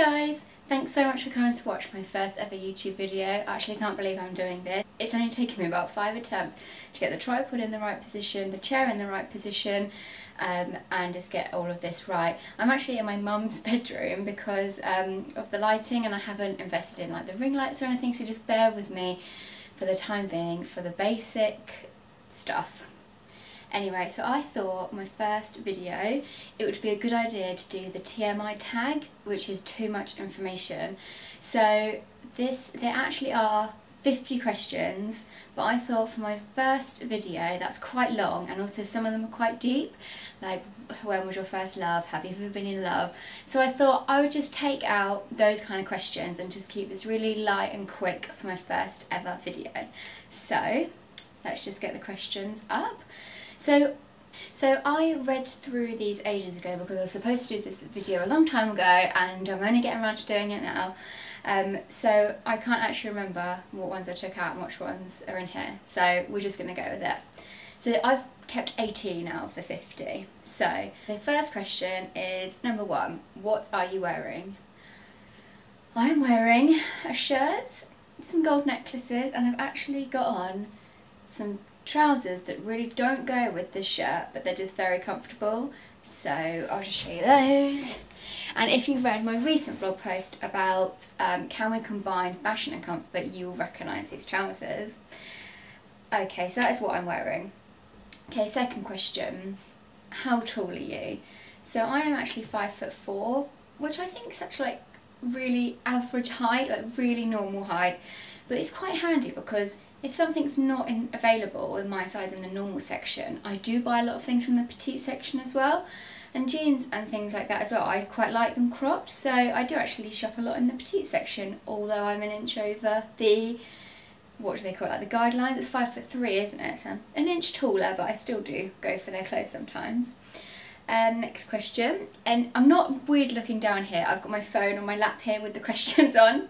guys! Thanks so much for coming to watch my first ever YouTube video. I actually can't believe I'm doing this. It's only taken me about 5 attempts to get the tripod in the right position, the chair in the right position, and just get all of this right. I'm actually in my mum's bedroom because of the lighting, and I haven't invested in like the ring lights or anything, so just bear with me for the time being for the basic stuff. Anyway, so I thought my first video, it would be a good idea to do the Tmi Tag, which is too much information. So there actually are 50 questions, but I thought for my first video that's quite long, and also some of them are quite deep, like when was your first love, have you ever been in love? So I thought I would just take out those kind of questions and just keep this really light and quick for my first ever video. So let's just get the questions up. So I read through these ages ago because I was supposed to do this video a long time ago, and I'm only getting around to doing it now. So I can't actually remember what ones I took out and which ones are in here. So we're just going to go with it. So I've kept 18 out of the 50. So the first question is number 1. What are you wearing? I'm wearing a shirt, some gold necklaces, and I've actually got on some trousers that really don't go with this shirt, but they're just very comfortable, so I'll just show you those. And if you've read my recent blog post about can we combine fashion and comfort, you will recognise these trousers. Okay, so that is what I'm wearing. Okay, second question, how tall are you? So I am actually 5'4", which I think is actually like really average height, like really normal height, but it's quite handy because if something's not available in my size in the normal section, I do buy a lot of things from the petite section as well, and jeans and things like that as well. I quite like them cropped, so I do actually shop a lot in the petite section, although I'm an inch over the, what do they call it, like the guidelines. It's 5'3", isn't it? So an inch taller, but I still do go for their clothes sometimes. Next question, and I'm not weird looking down here, I've got my phone on my lap here with the questions on.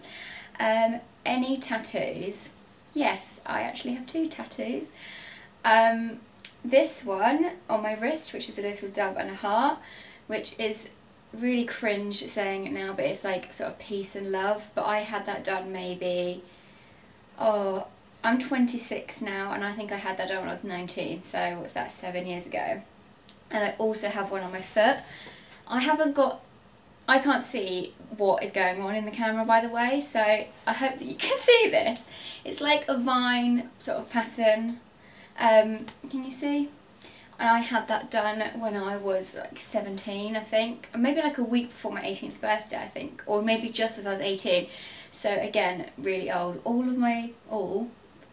Any tattoos? Yes, I actually have 2 tattoos. This one on my wrist, which is a little dove and a heart, which is really cringe saying it now, but it's like sort of peace and love. But I had that done maybe, oh, I'm 26 now, and I think I had that done when I was 19, so what's that, 7 years ago. And I also have one on my foot. I can't see what is going on in the camera, by the way, so I hope that you can see this. It's like a vine sort of pattern. Can you see? And I had that done when I was like 17, I think, or maybe like a week before my 18th birthday, I think, or maybe just as I was 18. So again, really old.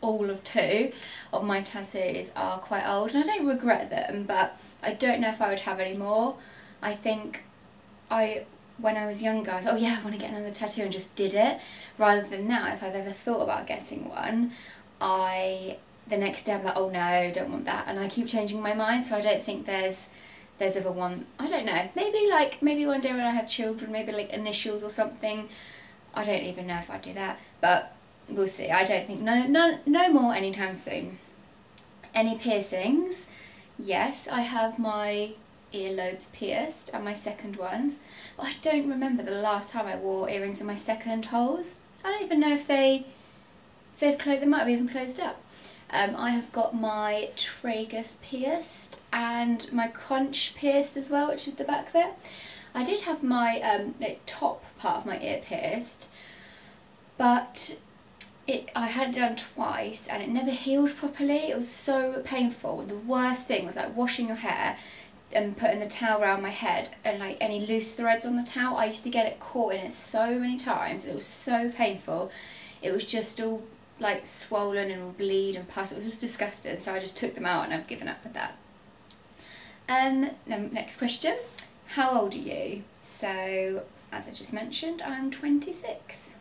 All of 2 of my tattoos are quite old, and I don't regret them, but I don't know if I would have any more. I think when I was younger, I was, oh yeah, I want to get another tattoo, and just did it, rather than now, if I've ever thought about getting one, the next day I'm like, oh no, don't want that, and I keep changing my mind, so I don't think there's ever one. I don't know, maybe one day when I have children, maybe like initials or something. I don't even know if I'd do that, but we'll see. I don't think, no more anytime soon. Any piercings? Yes, I have my earlobes pierced and my second ones, but I don't remember the last time I wore earrings in my second holes. I don't even know if they've closed. They might have even closed up. I have got my tragus pierced and my conch pierced as well, which is the back bit. I did have my top part of my ear pierced, but I had it done twice and it never healed properly. It was so painful. The worst thing was like washing your hair and putting the towel around my head, and like any loose threads on the towel, I used to get it caught in it so many times. It was so painful. It was just all like swollen and bleed and pus. It was just disgusting, so I just took them out and I've given up with that. Next question, how old are you? So as I just mentioned, I'm 26.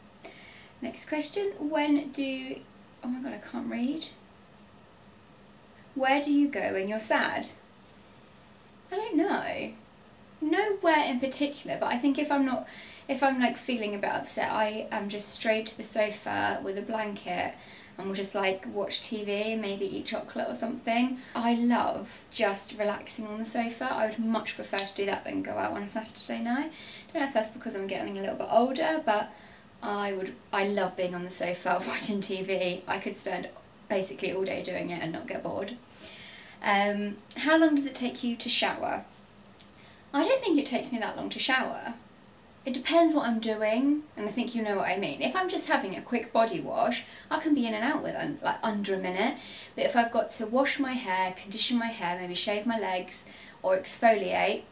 Next question, oh my god, I can't read. Where do you go when you're sad? I don't know. Nowhere in particular, but I think if I'm like feeling a bit upset, I am just straight to the sofa with a blanket and we'll just like watch TV, maybe eat chocolate or something. I love just relaxing on the sofa. I would much prefer to do that than go out on a Saturday night. I don't know if that's because I'm getting a little bit older, but I love being on the sofa watching TV. I could spend basically all day doing it and not get bored. How long does it take you to shower? I don't think it takes me that long to shower. It depends what I'm doing, and I think you know what I mean. If I'm just having a quick body wash, I can be in and out within like under a minute. But if I've got to wash my hair, condition my hair, maybe shave my legs or exfoliate, I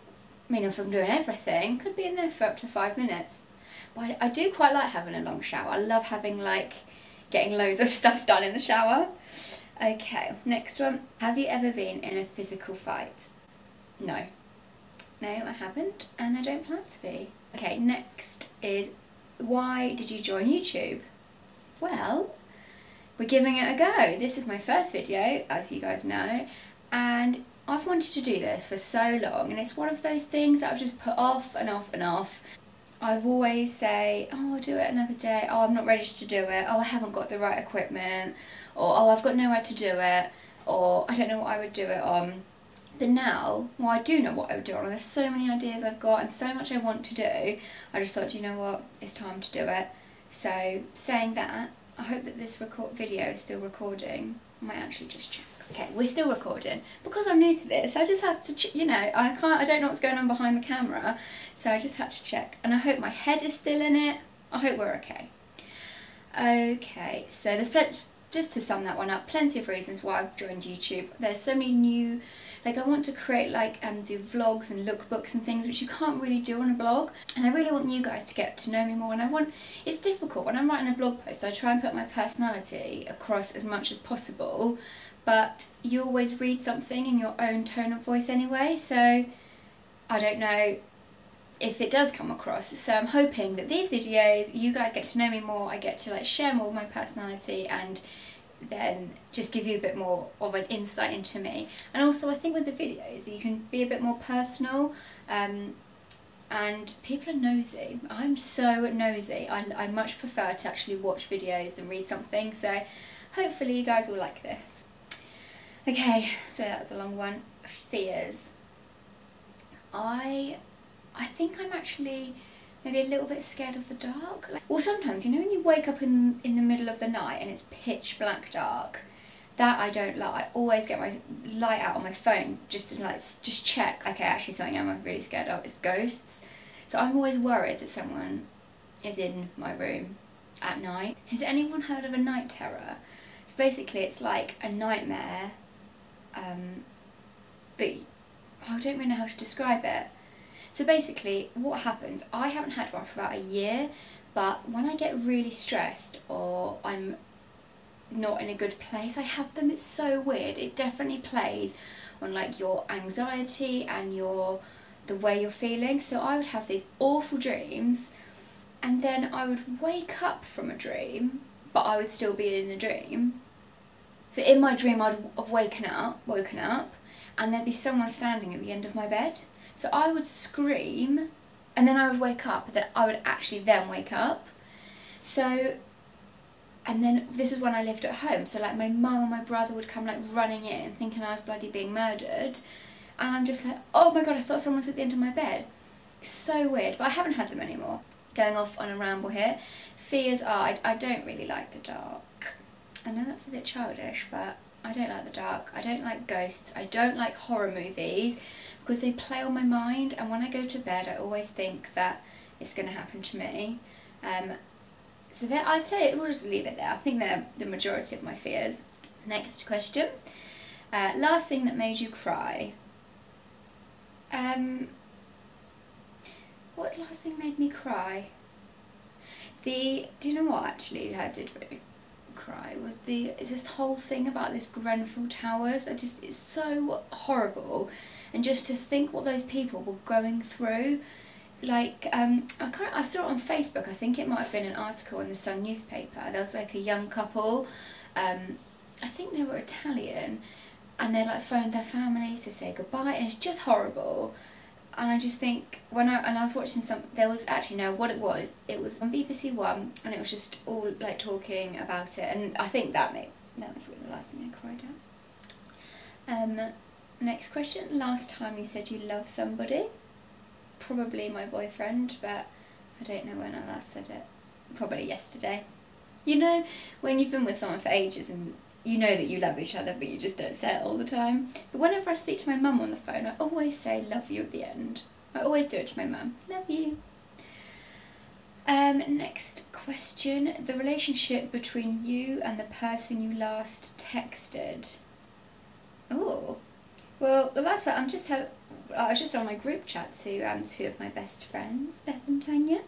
mean if I'm doing everything, could be in there for up to 5 minutes. But I do quite like having a long shower. I love having getting loads of stuff done in the shower. Okay, next one. Have you ever been in a physical fight? No. No, I haven't, and I don't plan to be. Okay, next is, why did you join YouTube? Well, we're giving it a go. This is my first video, as you guys know, and I've wanted to do this for so long, and it's one of those things that I've just put off and off and off. I've always say, oh, I'll do it another day, oh, I'm not ready to do it, oh, I haven't got the right equipment, or oh, I've got nowhere to do it, or I don't know what I would do it on. But now, well, I do know what I would do it on. There's so many ideas I've got and so much I want to do. I just thought, you know what, it's time to do it. So, saying that, I hope that this video is still recording. I might actually just check. Okay, we're still recording. Because I'm new to this, I just have to, you know, I don't know what's going on behind the camera. So I just had to check. And I hope my head is still in it. I hope we're okay. Okay, so there's just to sum that one up, plenty of reasons why I've joined YouTube. There's so many new, I want to create do vlogs and lookbooks and things which you can't really do on a blog, and I really want you guys to get to know me more, and it's difficult when I'm writing a blog post. I try and put my personality across as much as possible, but you always read something in your own tone of voice anyway, so I don't know if it does come across. So I'm hoping that these videos, you guys get to know me more, I get to share more of my personality and then just give you a bit more of an insight into me. And also I think with the videos you can be a bit more personal, and people are nosy. I'm so nosy. I much prefer to actually watch videos than read something, so hopefully you guys will like this. Okay, so that was a long one. Fears. I think I'm actually maybe a little bit scared of the dark. Well, sometimes, you know, when you wake up in the middle of the night and it's pitch black dark, that I don't like. I always get my light out on my phone just to just check. Okay, actually something I'm really scared of is ghosts. So I'm always worried that someone is in my room at night. Has anyone heard of a night terror? So basically it's like a nightmare, but I don't really know how to describe it. So basically what happens, I haven't had one for about a year, but when I get really stressed or I'm not in a good place, I have them. It's so weird. It definitely plays on your anxiety and the way you're feeling. So I would have these awful dreams, and then I would wake up from a dream, but I would still be in a dream. So in my dream I'd have woken up, and there'd be someone standing at the end of my bed. So I would scream, and then I would wake up, and then I would actually then wake up. So, and then this is when I lived at home, so my mum and my brother would come running in, thinking I was bloody being murdered, and I'm just oh my god, I thought someone was at the end of my bed. So weird, but I haven't had them anymore. Going off on a ramble here. Fears are, I don't really like the dark. I know that's a bit childish, but I don't like the dark. I don't like ghosts. I don't like horror movies, because they play on my mind, and when I go to bed I always think that it's going to happen to me. So I'd say we'll just leave it there. I think they're the majority of my fears. Next question. Last thing that made you cry. What last thing made me cry? Do you know what actually I did really cry was it's this whole thing about this Grenfell Towers. It's so horrible, and just to think what those people were going through. I saw it on Facebook. I think it might have been an article in the Sun newspaper. There was a young couple, I think they were Italian, and they phoned their families to say goodbye, and it's just horrible. And I just think, when I was watching there was actually, no, what it was on BBC One, and it was just all like talking about it, and I think that was really the last thing I cried at. Next question. Last time you said you love somebody? Probably my boyfriend, but I don't know when I last said it. Probably yesterday. You know, when you've been with someone for ages and you know that you love each other, but you just don't say it all the time. But whenever I speak to my mum on the phone, I always say love you at the end. I always do it to my mum. Love you. Next question. The relationship between you and the person you last texted. Oh, well, the last one, I was just on my group chat to two of my best friends, Beth and Tanya,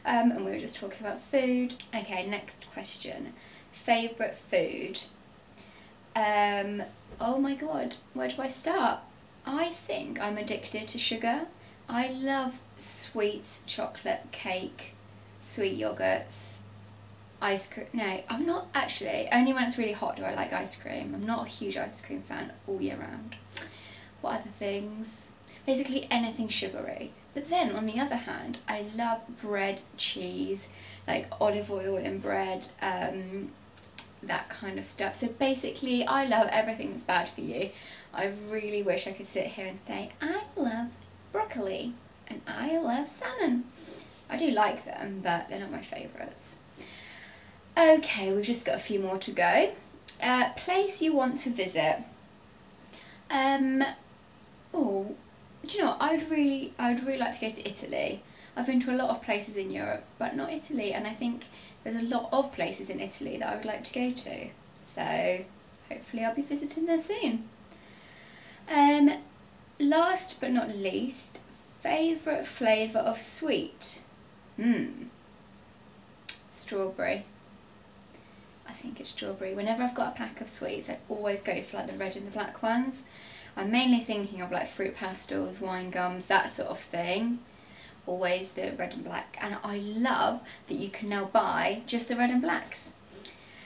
and we were just talking about food. Okay, next question. Favourite food? Oh my god, where do I start? I think I'm addicted to sugar. I love sweets, chocolate, cake, sweet yogurts, ice cream. No, I'm not actually. Only when it's really hot do I like ice cream. I'm not a huge ice cream fan all year round. What other things? Basically anything sugary. But then on the other hand, I love bread, cheese, like olive oil in bread, that kind of stuff. So basically I love everything that's bad for you. I really wish I could sit here and say I love broccoli and I love salmon. I do like them, but they're not my favourites. Okay, we've just got a few more to go. Place you want to visit. Oh, do you know what? I would really like to go to Italy. I've been to a lot of places in Europe, but not Italy, and I think there's a lot of places in Italy that I would like to go to. So hopefully I'll be visiting there soon. Last but not least, favourite flavour of sweet? Strawberry. I think it's strawberry. Whenever I've got a pack of sweets, I always go for like the red and the black ones. I'm mainly thinking of like fruit pastels, wine gums, that sort of thing. Always the red and black. And I love that you can now buy just the red and blacks.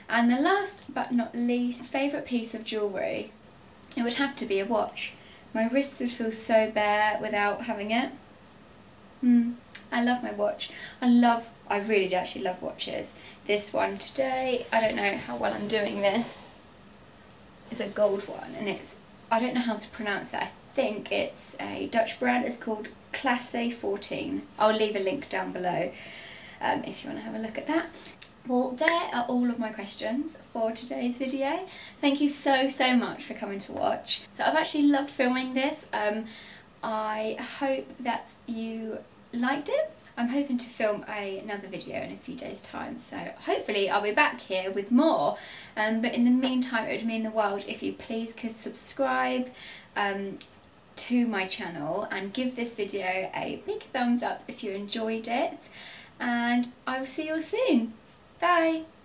And the last but not least, favourite piece of jewellery? It would have to be a watch. My wrists would feel so bare without having it. I love my watch. I really do actually love watches. This one today, I don't know how well I'm doing this. It's a gold one, and I don't know how to pronounce it. I think it's a Dutch brand. It's called Classe 14. I'll leave a link down below if you want to have a look at that. Well, there are all of my questions for today's video. Thank you so much for coming to watch. So I've actually loved filming this. I hope that you liked it. I'm hoping to film another video in a few days' time, so hopefully I'll be back here with more. But in the meantime, it would mean the world if you please could subscribe to my channel and give this video a big thumbs up if you enjoyed it. And I will see you all soon. Bye!